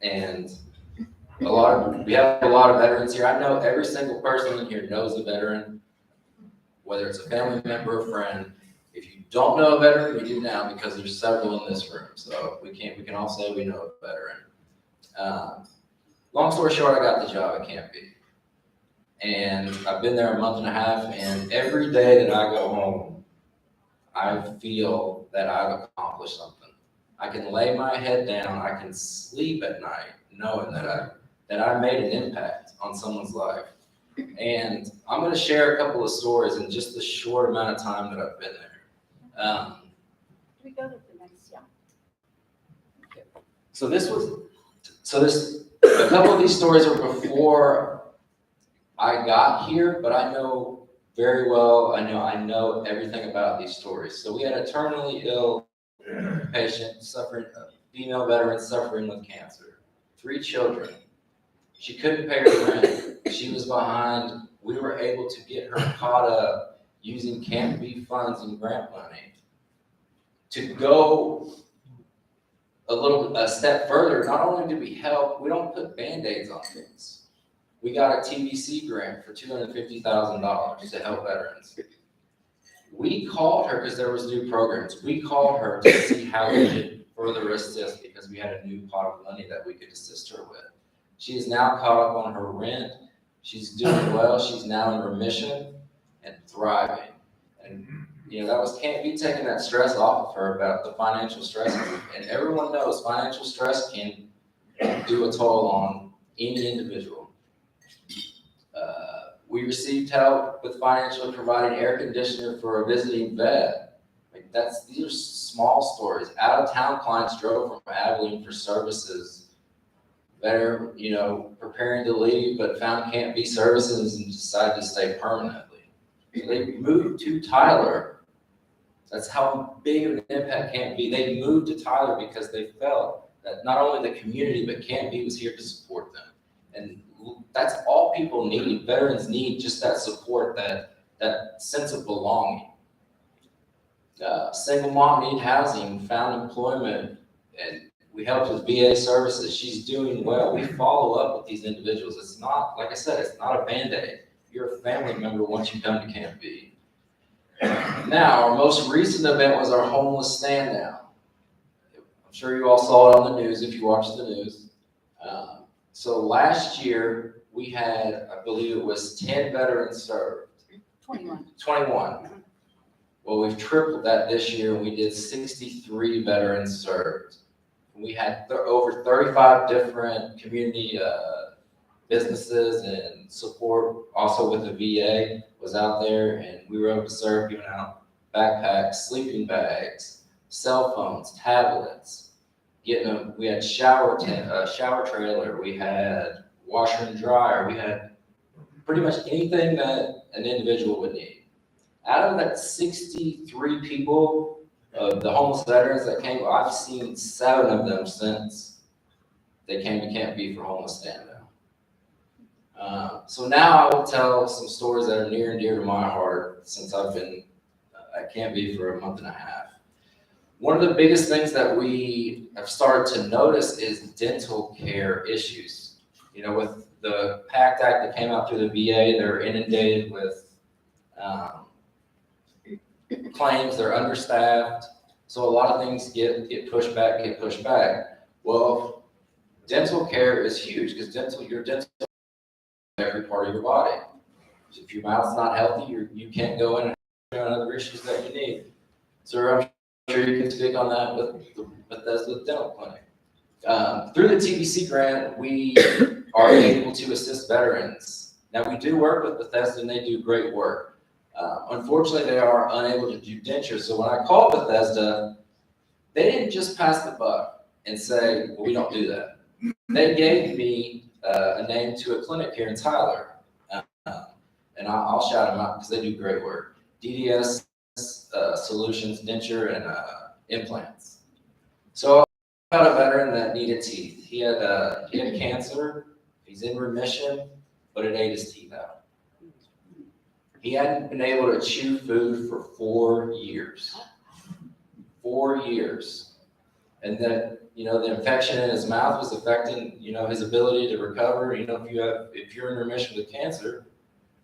And we have a lot of veterans here. I know every single person in here knows a veteran, whether it's a family member or friend. If you don't know a veteran, we do now because there's several in this room. So we can all say we know a veteran. Long story short, I got the job at Camp B. And I've been there a month and a half, and every day that I go home, I feel that I've accomplished something. I can lay my head down, I can sleep at night knowing that I made an impact on someone's life. And I'm going to share a couple of stories in just the short amount of time that I've been there. Do we go to the next, yeah? A couple of these stories are before I got here, but I know very well, I know everything about these stories. So we had a terminally ill patient suffering, a female veteran suffering with cancer, 3 children. She couldn't pay her rent. She was behind. We were able to get her caught up using Camp B funds and grant money to go a step further. Not only did we help, we don't put Band-Aids on things. We got a TBC grant for $250,000 to help veterans. We called her because there was new programs. We called her to see how we could further assist because we had a new pot of money that we could assist her with. She is now caught up on her rent. She's doing well. She's now in remission and thriving. And that was Camp B taking that stress off of her about the financial stress. And everyone knows financial stress can do a toll on any individual. We received help with financially providing air conditioner for a visiting vet. These are small stories. Out of town clients drove from Abilene for services. Better, preparing to leave, but found Camp B services and decided to stay permanently. So they moved to Tyler. That's how big of an impact Camp B. They moved to Tyler because they felt that not only the community, but Camp B was here to support them. And that's all people need. Veterans need just that support, that sense of belonging. Single mom need housing, found employment, and we helped with VA services. She's doing well. We follow up with these individuals. It's not, like I said, it's not a Band-Aid. You're a family member once you come to Camp B. Now, our most recent event was our homeless stand down. I'm sure you all saw it on the news if you watched the news. So last year, we had, I believe it was 10 veterans served. 21. Well, we've tripled that this year. We did 63 veterans served. We had over 35 different community businesses and support. Also with the VA was out there, and we were able to serve, giving out backpacks, sleeping bags, cell phones, tablets. We had shower trailer, we had washer and dryer, we had pretty much anything that an individual would need. Out of that 63 people, the homeless veterans that came, I've seen 7 of them since they came to Camp B for homeless stand down. So now I will tell some stories that are near and dear to my heart since I've been at Camp B for a month and a half. One of the biggest things that we have started to notice is dental care issues. With the PACT Act that came out through the VA, they're inundated with claims, they're understaffed. So a lot of things get pushed back. Well, dental care is huge because your dental is every part of your body. So if your mouth's not healthy, you can't go in and have other issues that you need. So I'm sure you can speak on that with the Bethesda Dental Clinic. Through the TBC grant, we are able to assist veterans. Now, we do work with Bethesda, and they do great work. Unfortunately, they are unable to do dentures. So when I called Bethesda, they didn't just pass the buck and say, well, we don't do that. They gave me a name to a clinic here in Tyler. And I'll shout them out because they do great work. DDS Solutions, denture, and implants. So I got a veteran that needed teeth. He had cancer. He's in remission, but it ate his teeth out. He hadn't been able to chew food for 4 years. 4 years. And then, the infection in his mouth was affecting, his ability to recover. If you're in remission with cancer,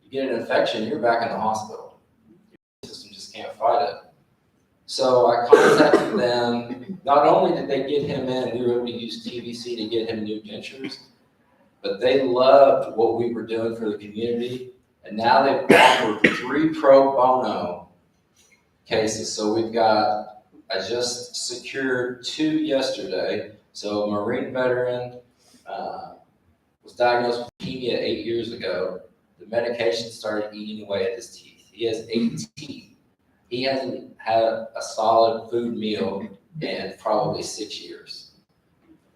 you get an infection, you're back in the hospital. Your system just can't fight it. So I contacted them. Not only did they get him in, we were able to use TVC to get him new dentures, but they loved what we were doing for the community. And now they've offered 3 pro bono cases. So I just secured 2 yesterday. So a Marine veteran was diagnosed with leukemia 8 years ago. The medication started eating away at his teeth. He has 8 teeth. He hasn't had a solid food meal in probably 6 years.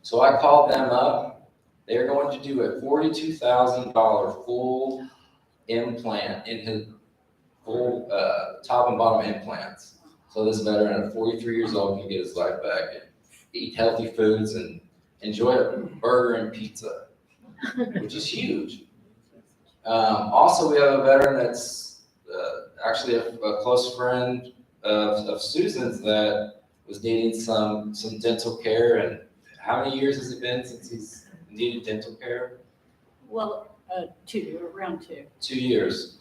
So I called them up. They're going to do a $42,000 full implant in his full top and bottom implants. So this veteran at 43 years old can get his life back and eat healthy foods and enjoy a burger and pizza, which is huge. Also, we have a veteran that's actually a close friend of Susan's that was needing some dental care. And how many years has it been since he's needed dental care? Well, around 2. 2 years.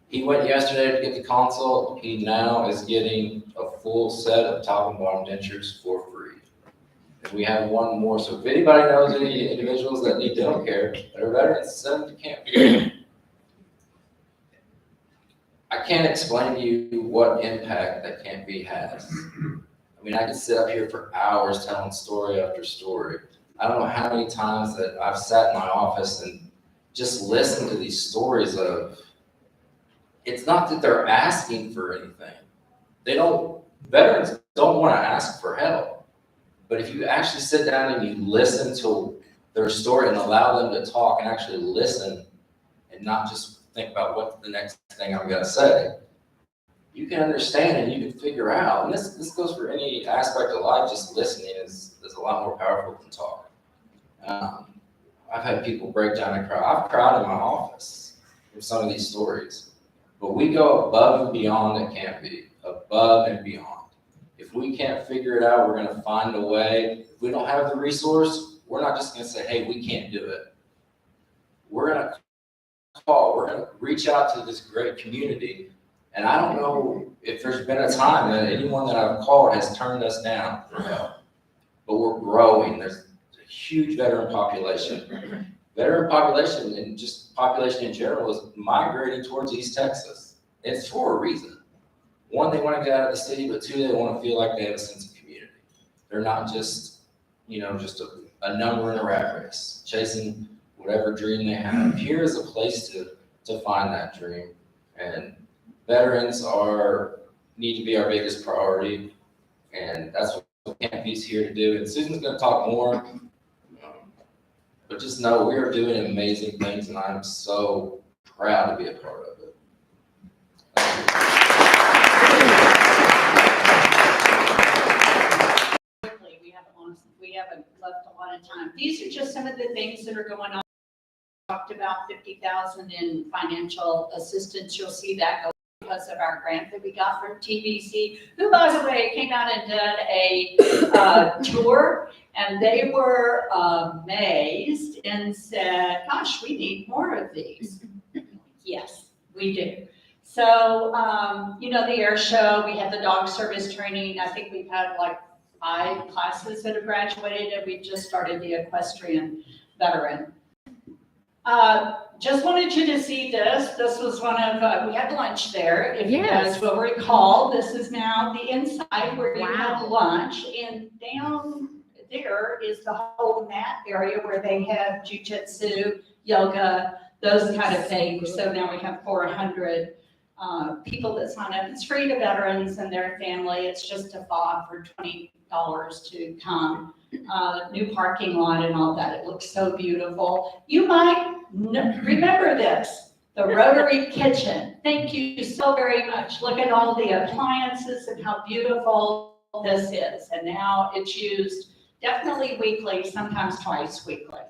He went yesterday to get the consult. He now is getting a full set of top and bottom dentures for free. And we have 1 more. So if anybody knows any individuals that need dental care that are veterans, send them to Campbell. I can't explain to you what impact that Campbell has. I mean, I could sit up here for hours telling story after story. I don't know how many times that I've sat in my office and just listened to these stories of, it's not that they're asking for anything. Veterans don't want to ask for help. But if you actually sit down and you listen to their story and allow them to talk and actually listen and not just think about what's the next thing I'm going to say, you can understand and you can figure out. And this goes for any aspect of life. Just listening is a lot more powerful than talking. I've had people break down and cry. I've cried in my office with some of these stories. But we go above and beyond at Campbell, above and beyond. If we can't figure it out, we're going to find a way. If we don't have the resource, we're not just going to say, hey, we can't do it. We're going to call, we're going to reach out to this great community. And I don't know if there's been a time that anyone that I've called has turned us down for help. But we're growing. There's a huge veteran population. Veteran population and just population in general is migrating towards East Texas. It's for a reason. 1, they want to get out of the city, but 2, they want to feel like they have a sense of community. They're not just, just a number in a rat race, chasing whatever dream they have. Here is a place to find that dream. And veterans need to be our biggest priority. And that's what Campbell's here to do. And Susan's going to talk more. But just know we are doing amazing things, and I'm so proud to be a part of it. Quickly, we haven't left a lot of time. These are just some of the things that are going on. We talked about $50,000 in financial assistance. You'll see that go because of our grant that we got from TVC, who, by the way, came out and did a tour. And they were amazed and said, gosh, we need more of these. Yes, we do. So, the air show, we had the dog service training. I think we've had like 5 classes that have graduated, and we've just started the equestrian veteran. Just wanted you to see this. This was one of, we had lunch there. If you guys will recall, this is now the inside where you have lunch, and down there is the whole mat area where they have jiu-jitsu, yoga, those kind of things. So now we have 400 people that sign up. It's free to veterans and their family. It's just a fob for $20 to come. New parking lot and all that. It looks so beautiful. You might remember this, the Rotary kitchen. Thank you so very much. Look at all the appliances and how beautiful this is. And now it's used definitely weekly, sometimes twice weekly.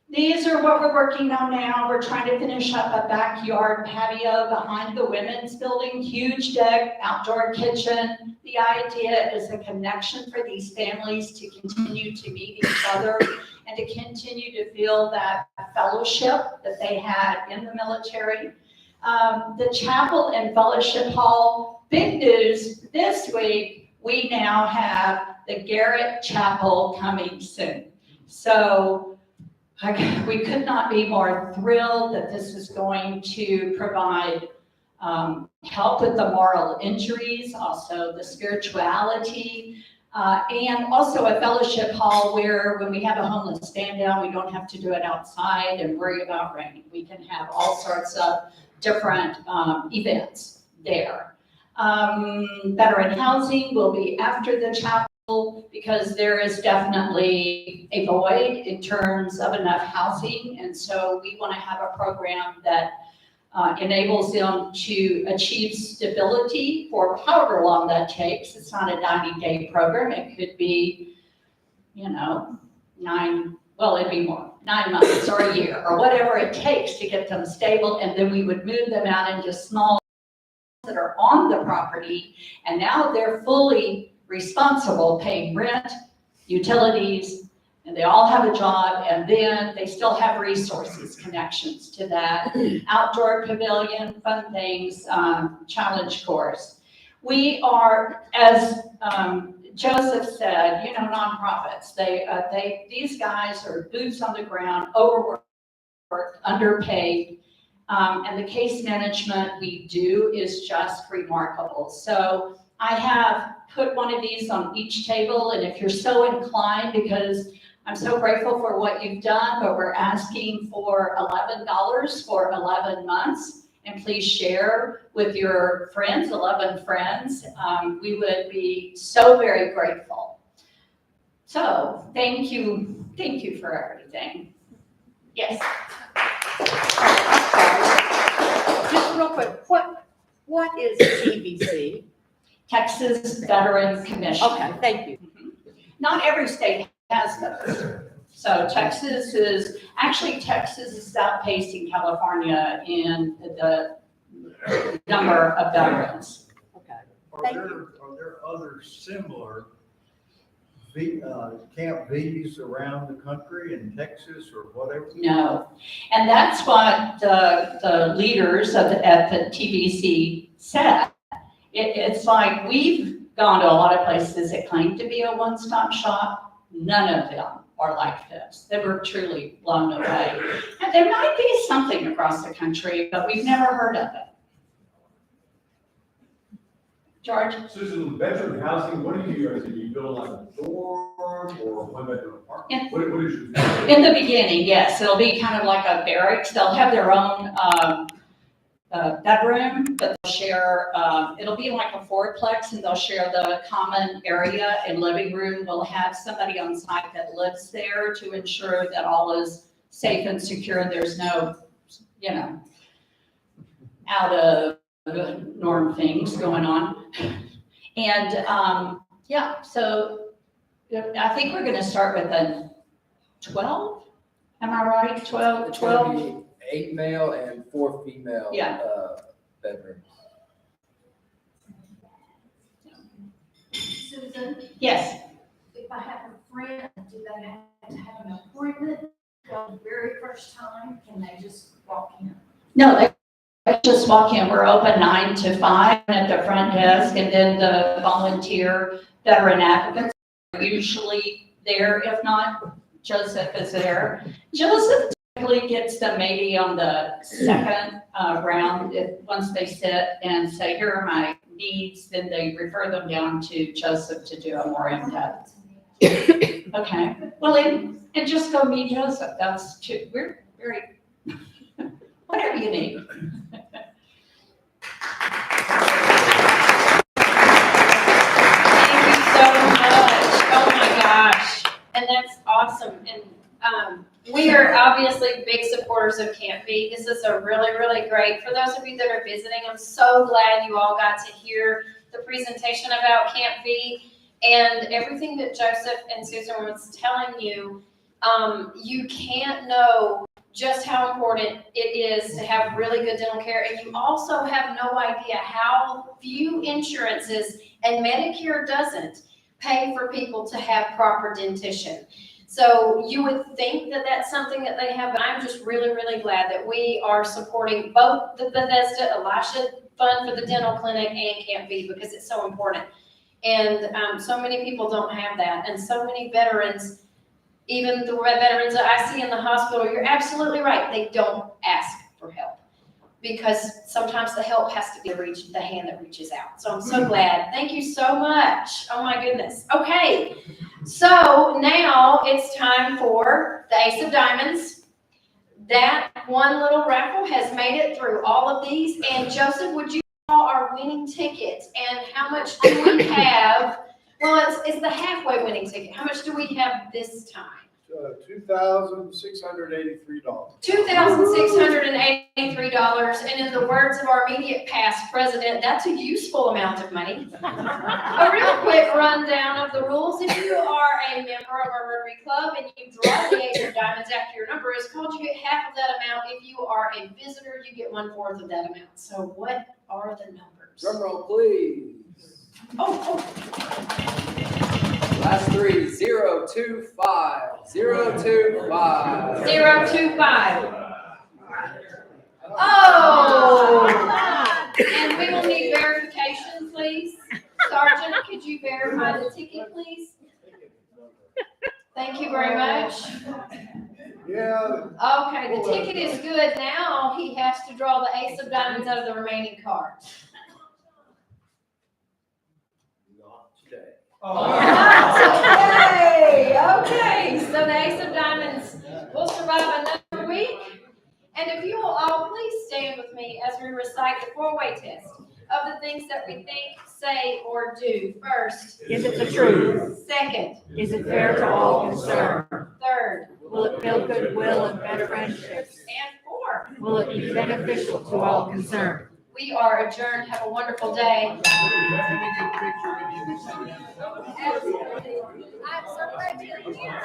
These are what we're working on now. We're trying to finish up a backyard patio behind the women's building, huge deck, outdoor kitchen. The idea is a connection for these families to continue to meet each other and to continue to feel that fellowship that they had in the military. The chapel and fellowship hall, big news this week, we now have the Garrett Chapel coming soon. So we could not be more thrilled that this is going to provide help with the moral injuries, also the spirituality, and also a fellowship hall where when we have a homeless stand down, we don't have to do it outside and worry about rain. We can have all sorts of different events there. Veteran housing will be after the chapel, because there is definitely a void in terms of enough housing. And so we want to have a program that enables them to achieve stability for however long that takes. It's not a 90-day program. It could be, you know, it'd be more, 9 months or a year or whatever it takes to get them stable. And then we would move them out into small that are on the property. And now they're fully responsible, paying rent, utilities, and they all have a job, and then they still have resources, connections to that, outdoor pavilion, fun things, challenge course. We are, as Joseph said, you know, nonprofits, these guys are boots on the ground, overworked, underpaid, and the case management we do is just remarkable. So I have put one of these on each table, and if you're so inclined, because I'm so grateful for what you've done, but we're asking for $11 for 11 months, and please share with your friends, 11 friends. We would be so very grateful. So thank you for everything. Yes. Just real quick, what is TVC? Texas Veteran Commission. Okay, thank you. Not every state has those. So Texas is outpacing California in the number of veterans. Okay. Are there other similar Camp V's around the country in Texas or whatever? No, and that's what the leaders at the TVC said. It's like we've gone to a lot of places that claim to be a one-stop shop. None of them are like this. They were truly blown away. And there might be something across the country, but we've never heard of it. George? Susan, veteran housing, what do you guys do? You build like a dorm or a one-bedroom apartment? What is your? In the beginning, yes, it'll be kind of like a barracks. They'll have their own bedroom, but they'll share, it'll be like a fourplex, and they'll share the common area and living room. We'll have somebody on site that lives there to ensure that all is safe and secure. There's no, you know, out of norm things going on. And yeah, so I think we're gonna start with a 12, am I right? 12? It's gonna be 8 male and 4 female. Yeah. Bedrooms. Susan, Yes. if I have a friend, do they have to have an appointment the very first time? Can they just walk in? No, they just walk in. We're open 9 to 5 at the front desk, and then the volunteer veteran advocates are usually there. If not, Joseph is there. Joseph typically gets them maybe on the second round. Once they sit and say, here are my needs, then they refer them down to Joseph to do a more in-depth. Okay, well, and just go meet Joseph. That's too, we're very, whatever you need. Thank you so much. Oh my gosh. And that's awesome. And we are obviously big supporters of Camp V. This is a really, really great, for those of you that are visiting, I'm so glad you all got to hear the presentation about Camp V and everything that Joseph and Susan was telling you. You can't know just how important it is to have really good dental care, and you also have no idea how few insurances, and Medicare doesn't, pay for people to have proper dentition. So you would think that that's something that they have, but I'm just really, really glad that we are supporting both the Bethesda Elisha Fund for the dental clinic and Camp B, because it's so important. And so many people don't have that, and so many veterans, even the veterans that I see in the hospital, you're absolutely right, they don't ask for help, because sometimes the help has to be the hand that reaches out. So I'm so glad. Thank you so much. Oh my goodness. Okay, so now it's time for the Ace of Diamonds. That one little raffle has made it through all of these. And Joseph, would you call our winning ticket? And how much do we have? Well, it's the halfway winning ticket. How much do we have this time? $2,683. $2,683, and in the words of our immediate past president, that's a useful amount of money. A real quick rundown of the rules. If you are a member of our Rotary Club and you draw the Ace of Diamonds after your number is called, you get half of that amount. If you are a visitor, you get 1/4 of that amount. So what are the numbers? Drum roll, please. Oh. Last three, 025, 025. 025. Oh! And we will need verification, please. Sergeant, could you verify the ticket, please? Thank you very much. Yeah. Okay, the ticket is good. Now he has to draw the Ace of Diamonds out of the remaining cards. Okay, so the Ace of Diamonds will survive another week. And if you will all please stand with me as we recite the 4-way test of the things that we think, say, or do. First, Is it the truth? second, Is it fair to all concerned? third, Will it build goodwill and better friendships? and fourth. Will it be beneficial to all concerned? We are adjourned. Have a wonderful day. I'm so glad you're here.